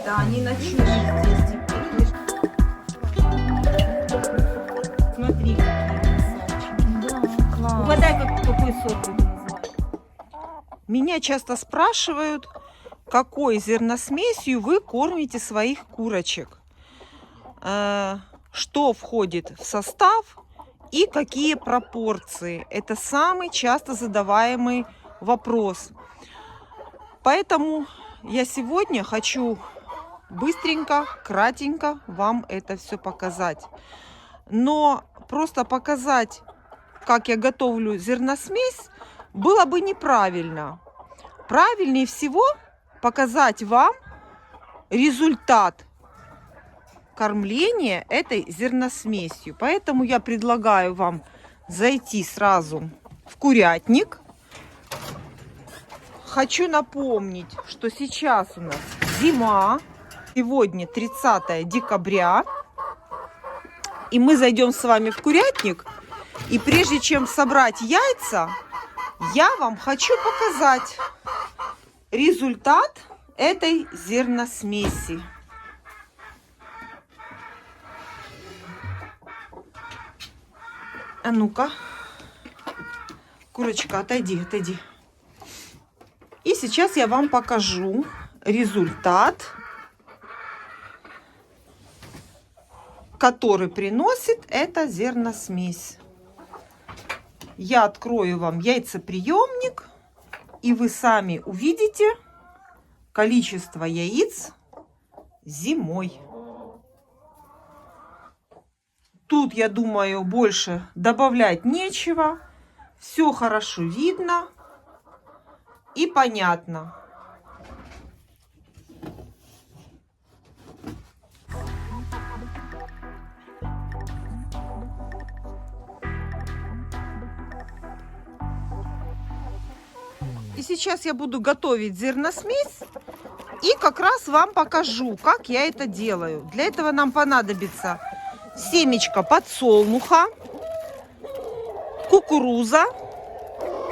Да, они ночуют здесь теперь. Видишь? Смотри, какие красавчики. Да, класс. Угадай, какой сорт это называется? Меня часто спрашивают, какой зерносмесью вы кормите своих курочек, что входит в состав и какие пропорции. Это самый часто задаваемый вопрос. Поэтому я сегодня хочу быстренько, кратенько вам это все показать. Но просто показать, как я готовлю зерносмесь, было бы неправильно. Правильнее всего показать вам результат кормления этой зерносмесью. Поэтому я предлагаю вам зайти сразу в курятник. Хочу напомнить, что сейчас у нас зима. Сегодня 30 декабря. И мы зайдем с вами в курятник. И прежде чем собрать яйца, я вам хочу показать результат этой зерносмеси. А ну-ка, курочка, отойди, отойди. И сейчас я вам покажу результат, который приносит эта зерносмесь. Я открою вам яйцеприемник, и вы сами увидите количество яиц зимой. Тут, я думаю, больше добавлять нечего. Все хорошо видно и понятно. И сейчас я буду готовить зерносмесь и как раз вам покажу, как я это делаю. Для этого нам понадобится семечко подсолнуха, кукуруза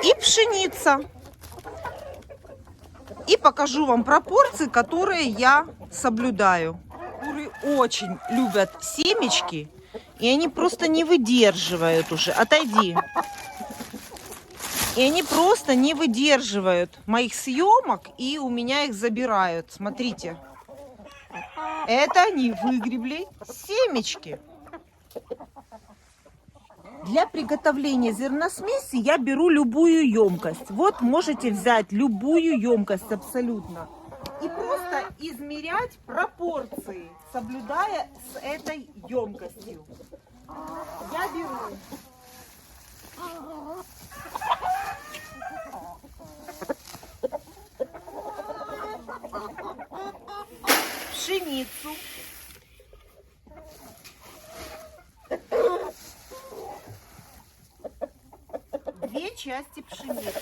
и пшеница. И покажу вам пропорции, которые я соблюдаю. Куры очень любят семечки, и они просто не выдерживают уже. Отойди. И они просто не выдерживают моих съемок, и у меня их забирают. Смотрите. Это они выгребли семечки. Для приготовления зерносмеси я беру любую емкость. Вот можете взять любую емкость абсолютно. И просто измерять пропорции, соблюдая с этой емкостью. Я беру пшеницу, две части пшеницы,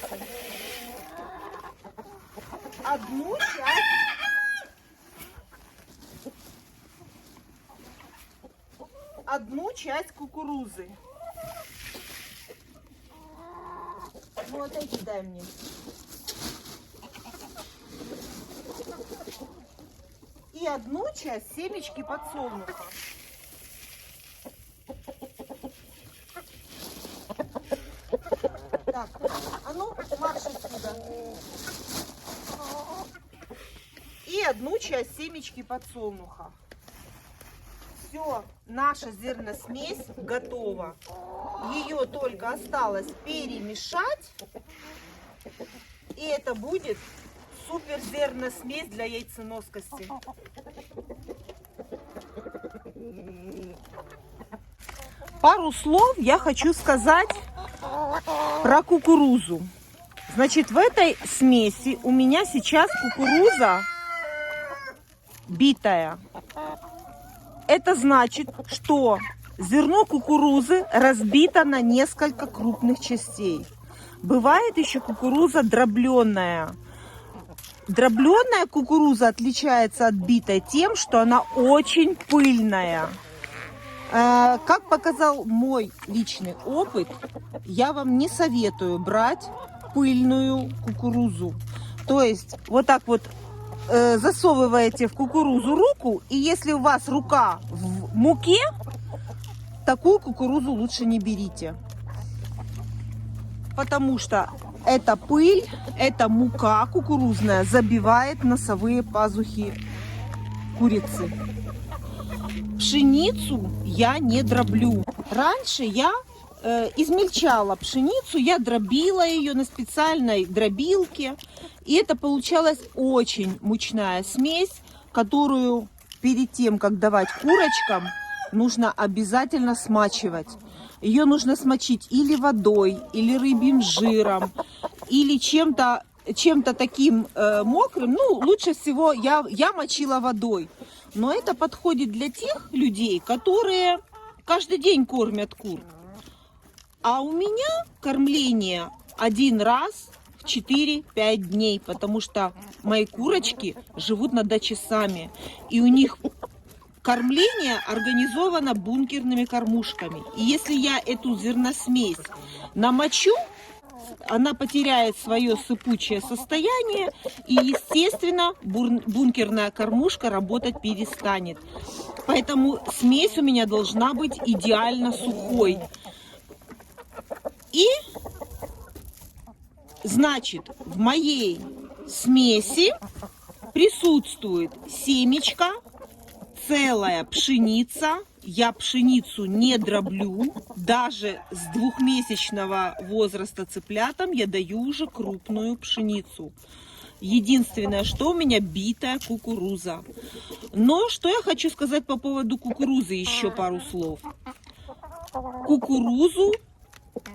одну часть кукурузы. Ну, отойди, дай мне. И одну часть семечки подсолнуха. Так, а ну, марш отсюда. И одну часть семечки подсолнуха. Все, наша зерносмесь готова. Ее только осталось перемешать. И это будет супер зерносмесь для яйценоскости. Пару слов я хочу сказать про кукурузу. Значит, в этой смеси у меня сейчас кукуруза битая. Это значит, что зерно кукурузы разбито на несколько крупных частей. Бывает еще кукуруза дробленая. Дробленая кукуруза отличается от битой тем, что она очень пыльная. Как показал мой личный опыт, я вам не советую брать пыльную кукурузу. То есть вот так вот засовываете в кукурузу руку, и если у вас рука в муке, такую кукурузу лучше не берите. Потому что эта пыль, эта мука кукурузная забивает носовые пазухи курицы. Пшеницу я не дроблю. Раньше я измельчала пшеницу, я дробила ее на специальной дробилке. И это получалась очень мучная смесь, которую перед тем, как давать курочкам, нужно обязательно смачивать. Ее нужно смочить или водой, или рыбьим жиром, или чем-то таким мокрым. Ну, лучше всего я мочила водой. Но это подходит для тех людей, которые каждый день кормят кур. А у меня кормление один раз в 4-5 дней, потому что мои курочки живут на даче сами. И у них кормление организовано бункерными кормушками. И если я эту зерносмесь намочу, она потеряет свое сыпучее состояние, и, естественно, бункерная кормушка работать перестанет. Поэтому смесь у меня должна быть идеально сухой. И, значит, в моей смеси присутствует семечко, целая пшеница. Я пшеницу не дроблю. Даже с 2-месячного возраста цыплятам я даю уже крупную пшеницу. Единственное, что у меня битая кукуруза. Но что я хочу сказать по поводу кукурузы, еще пару слов. Кукурузу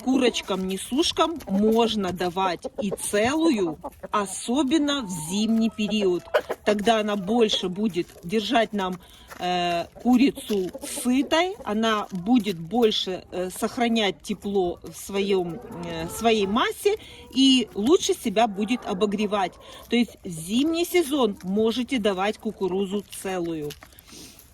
курочкам-несушкам можно давать и целую, особенно в зимний период. Тогда она больше будет держать нам курицу сытой, она будет больше сохранять тепло в своей массе и лучше себя будет обогревать. То есть в зимний сезон можете давать кукурузу целую.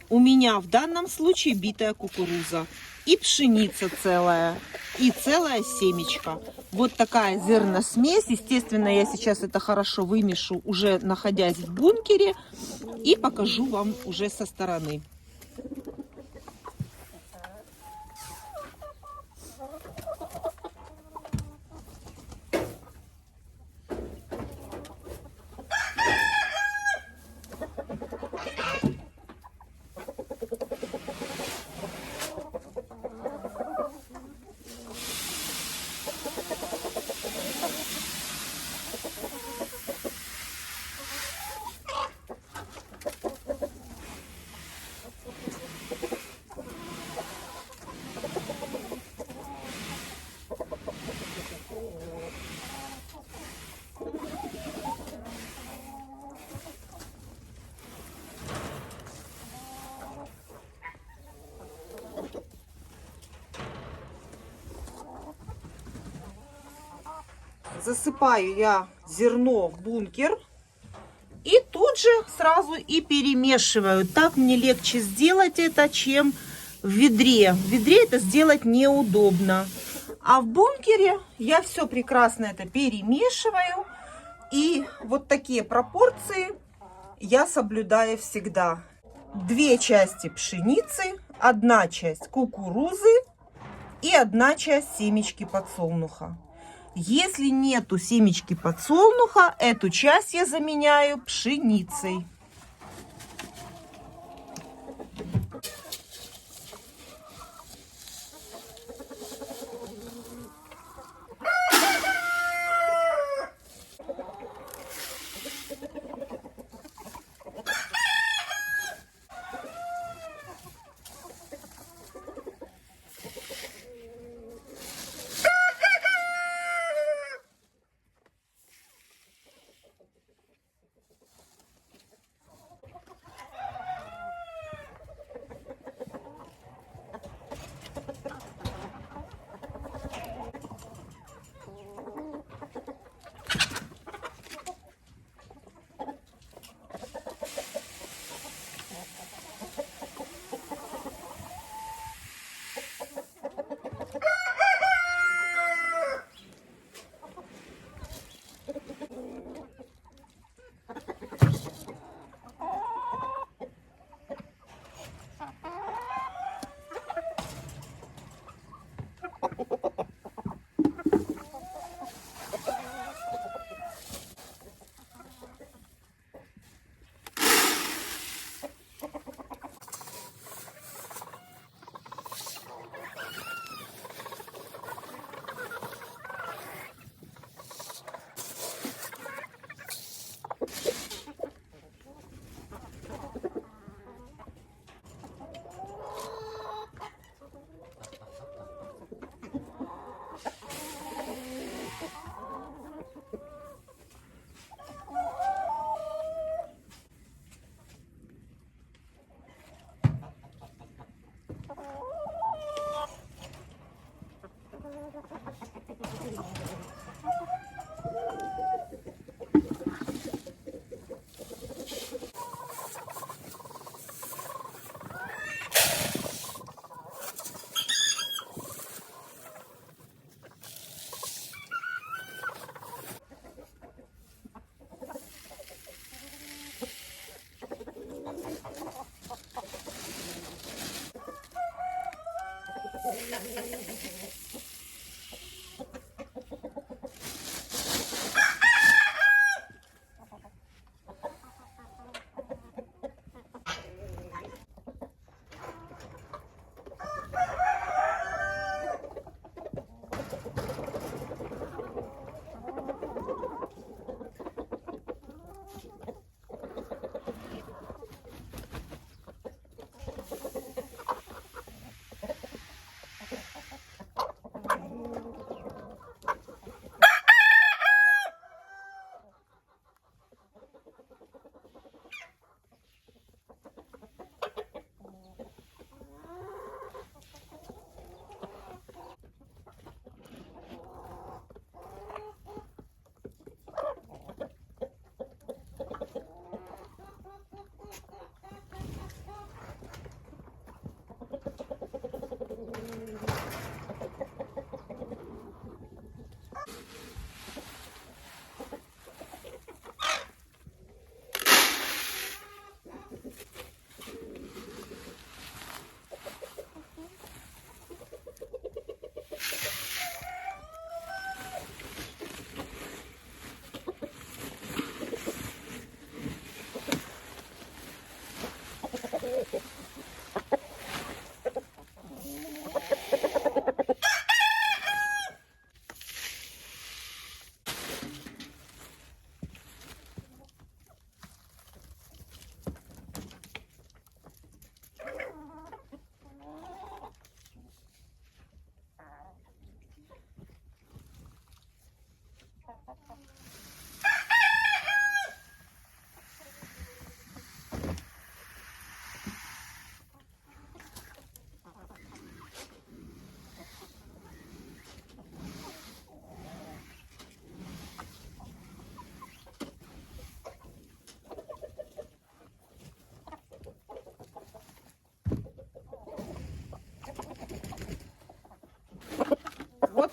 У меня в данном случае битая кукуруза. И пшеница целая, и целая семечко. Вот такая зерносмесь. Естественно, я сейчас это хорошо вымешу, уже находясь в бункере. И покажу вам уже со стороны. Засыпаю я зерно в бункер и тут же сразу и перемешиваю. Так мне легче сделать это, чем в ведре. В ведре это сделать неудобно. А в бункере я все прекрасно это перемешиваю. И вот такие пропорции я соблюдаю всегда. 2 части пшеницы, 1 часть кукурузы и 1 часть семечки подсолнуха. Если нету семечки подсолнуха, эту часть я заменяю пшеницей.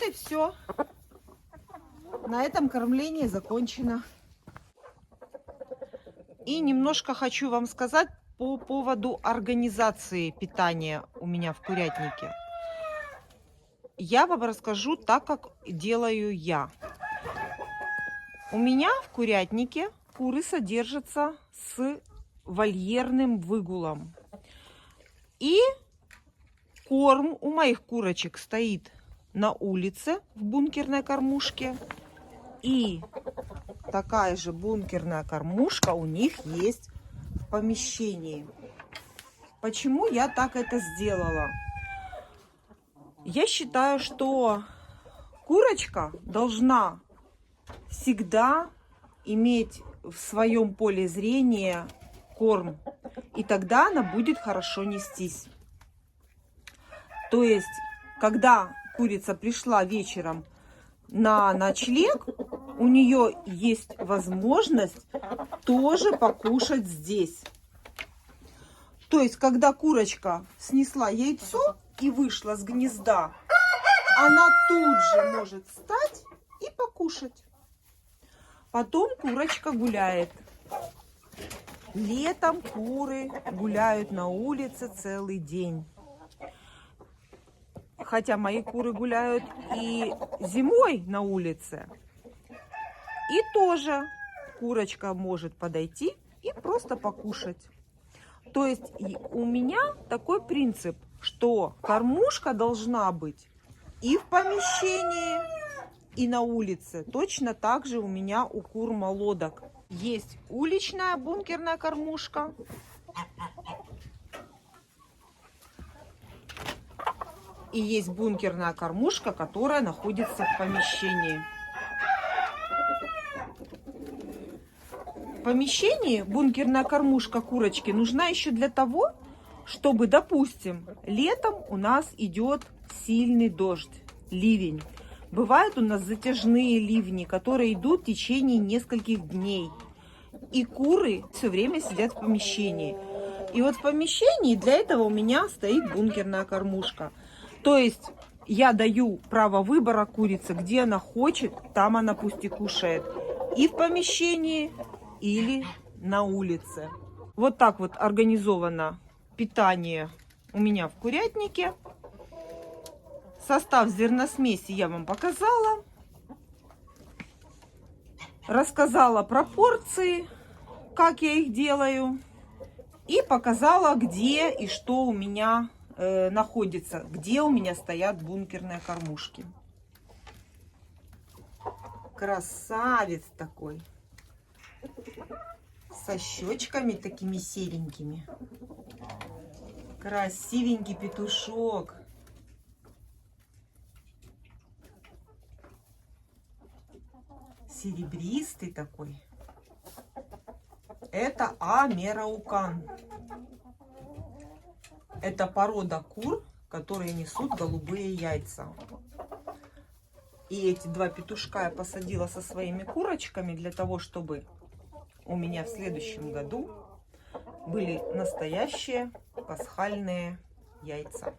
и все. На этом кормление закончено. И немножко хочу вам сказать по поводу организации питания у меня в курятнике. Я вам расскажу так, как делаю я. У меня в курятнике куры содержатся с вольерным выгулом. И корм у моих курочек стоит на улице в бункерной кормушке. И такая же бункерная кормушка у них есть в помещении. Почему я так это сделала? Я считаю, что курочка должна всегда иметь в своем поле зрения корм. И тогда она будет хорошо нестись. То есть, когда курица пришла вечером на ночлег, у нее есть возможность тоже покушать здесь. То есть, когда курочка снесла яйцо и вышла с гнезда, она тут же может встать и покушать. Потом курочка гуляет. Летом куры гуляют на улице целый день. Хотя мои куры гуляют и зимой на улице. И тоже курочка может подойти и просто покушать. То есть у меня такой принцип, что кормушка должна быть и в помещении, и на улице. Точно так же у меня у кур молодок. Есть уличная бункерная кормушка. И есть бункерная кормушка, которая находится в помещении. В помещении бункерная кормушка курочки нужна еще для того, чтобы, допустим, летом у нас идет сильный дождь, ливень. Бывают у нас затяжные ливни, которые идут в течение нескольких дней. И куры все время сидят в помещении. И вот в помещении для этого у меня стоит бункерная кормушка. То есть я даю право выбора курице, где она хочет, там она пусть и кушает. И в помещении, или на улице. Вот так вот организовано питание у меня в курятнике. Состав зерносмеси я вам показала. Рассказала пропорции, как я их делаю. И показала, где и что у меня находится, где у меня стоят бункерные кормушки. Красавец такой. Со щечками такими серенькими. Красивенький петушок. Серебристый такой. Это Амераукан. Это порода кур, которые несут голубые яйца. И эти два петушка я посадила со своими курочками для того, чтобы у меня в следующем году были настоящие пасхальные яйца.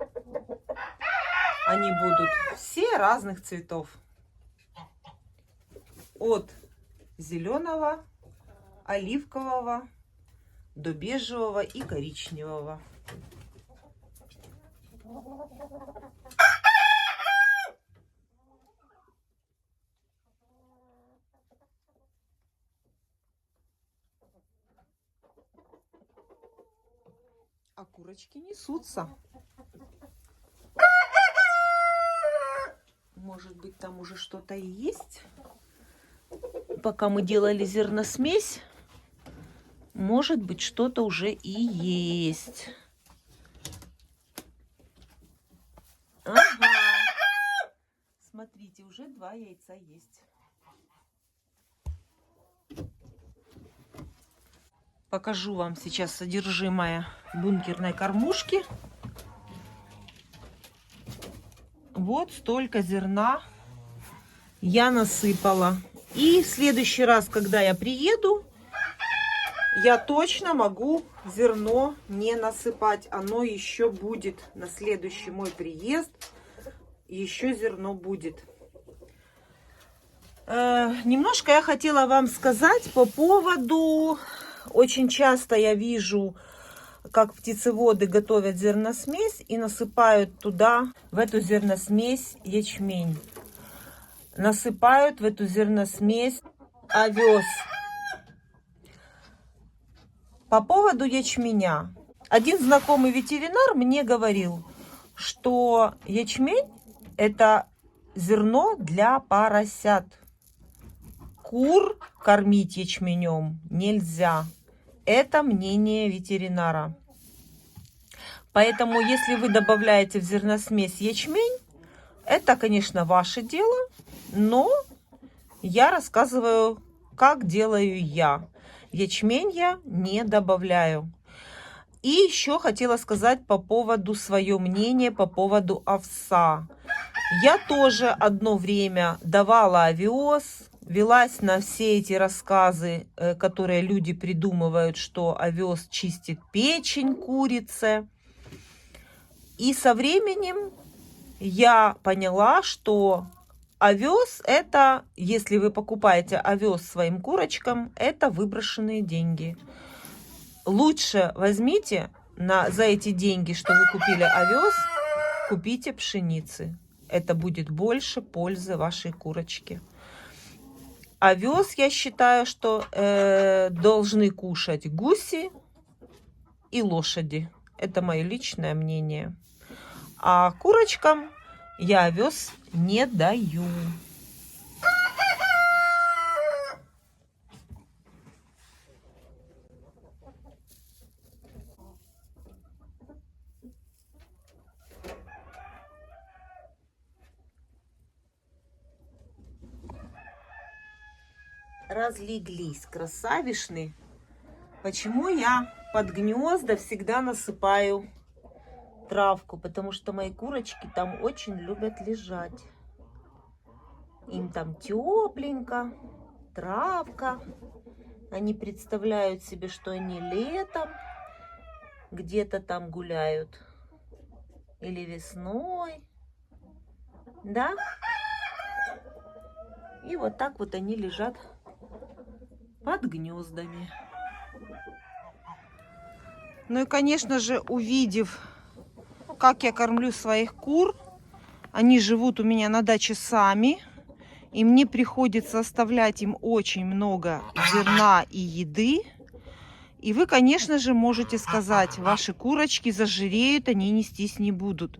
Они будут все разных цветов. От зеленого, оливкового до бежевого и коричневого. А курочки несутся. Может быть, там уже что-то и есть. Пока мы делали зерносмесь, может быть, что-то уже и есть. Ага. Смотрите, уже 2 яйца есть. Покажу вам сейчас содержимое бункерной кормушки. Вот столько зерна я насыпала. И в следующий раз, когда я приеду, я точно могу зерно не насыпать. Оно еще будет на следующий мой приезд. Еще зерно будет. Немножко я хотела вам сказать по поводу... Очень часто я вижу, как птицеводы готовят зерносмесь и насыпают туда, в эту зерносмесь, ячмень. Насыпают в эту зерносмесь овес. По поводу ячменя. Один знакомый ветеринар мне говорил, что ячмень – это зерно для поросят. Кур кормить ячменем нельзя. Это мнение ветеринара. Поэтому, если вы добавляете в зерносмесь ячмень, это, конечно, ваше дело, но я рассказываю, как делаю я. Ячмень я не добавляю. И еще хотела сказать по поводу свое мнение по поводу овса. Я тоже одно время давала овес, велась на все эти рассказы, которые люди придумывают, что овес чистит печень курицы. И со временем я поняла, что овес это, если вы покупаете овес своим курочкам, это выброшенные деньги. Лучше возьмите за эти деньги, что вы купили овес, купите пшеницы. Это будет больше пользы вашей курочке. Овес, я считаю, что должны кушать гуси и лошади. Это мое личное мнение. А курочкам я овес не даю. Разлеглись красавишны. Почему я под гнезда всегда насыпаю травку? Потому что мои курочки там очень любят лежать. Им там тепленько, травка. Они представляют себе, что они летом где-то там гуляют. Или весной. Да? И вот так вот они лежат под гнездами. Ну и, конечно же, увидев, как я кормлю своих кур, они живут у меня на даче сами, и мне приходится оставлять им очень много зерна и еды. И вы, конечно же, можете сказать, ваши курочки зажиреют, они нестись не будут.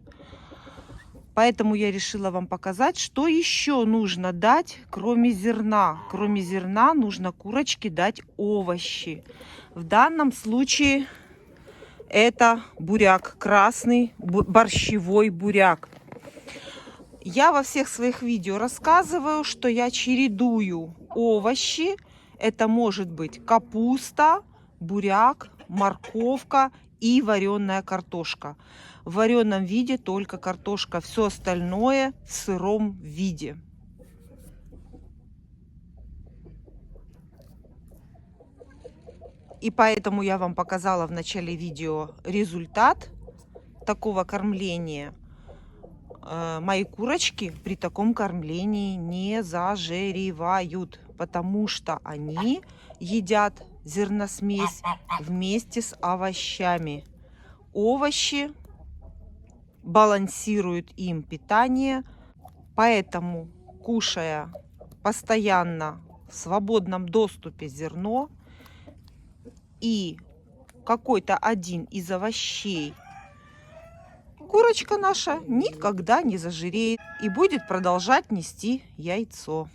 Поэтому я решила вам показать, что еще нужно дать, кроме зерна. Кроме зерна нужно курочке дать овощи. В данном случае это буряк, красный борщевой буряк. Я во всех своих видео рассказываю, что я чередую овощи. Это может быть капуста, буряк, морковка и вареная картошка. В вареном виде только картошка, все остальное в сыром виде. И поэтому я вам показала в начале видео результат такого кормления. Мои курочки при таком кормлении не зажиривают, потому что они едят зерносмесь вместе с овощами. Овощи балансируют им питание, поэтому, кушая постоянно в свободном доступе зерно и какой-то один из овощей, курочка наша никогда не зажиреет и будет продолжать нести яйцо.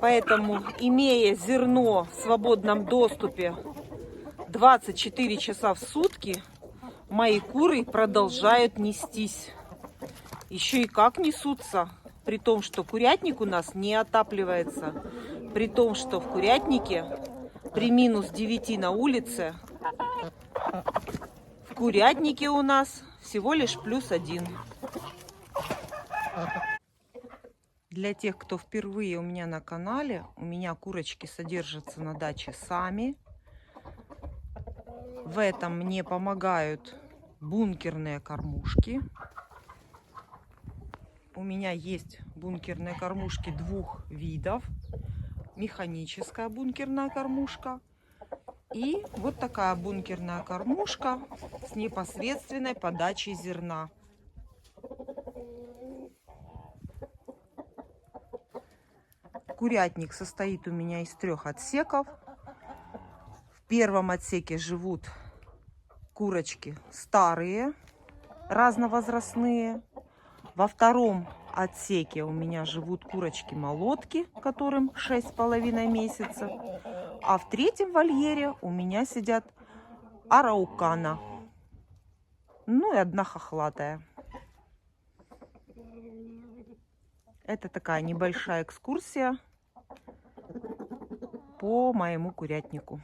Поэтому, имея зерно в свободном доступе 24 часа в сутки, мои куры продолжают нестись. Еще и как несутся, при том, что курятник у нас не отапливается, при том, что в курятнике при минус 9 на улице, в курятнике у нас всего лишь +1. Для тех, кто впервые у меня на канале, у меня курочки содержатся на даче сами. В этом мне помогают бункерные кормушки. У меня есть бункерные кормушки двух видов. Механическая бункерная кормушка и вот такая бункерная кормушка с непосредственной подачей зерна. Курятник состоит у меня из 3 отсеков. В первом отсеке живут курочки старые, разновозрастные. Во втором отсеке у меня живут курочки-молодки, которым 6,5 месяцев. А в третьем вольере у меня сидят араукана. Ну и одна хохлатая. Это такая небольшая экскурсия по моему курятнику.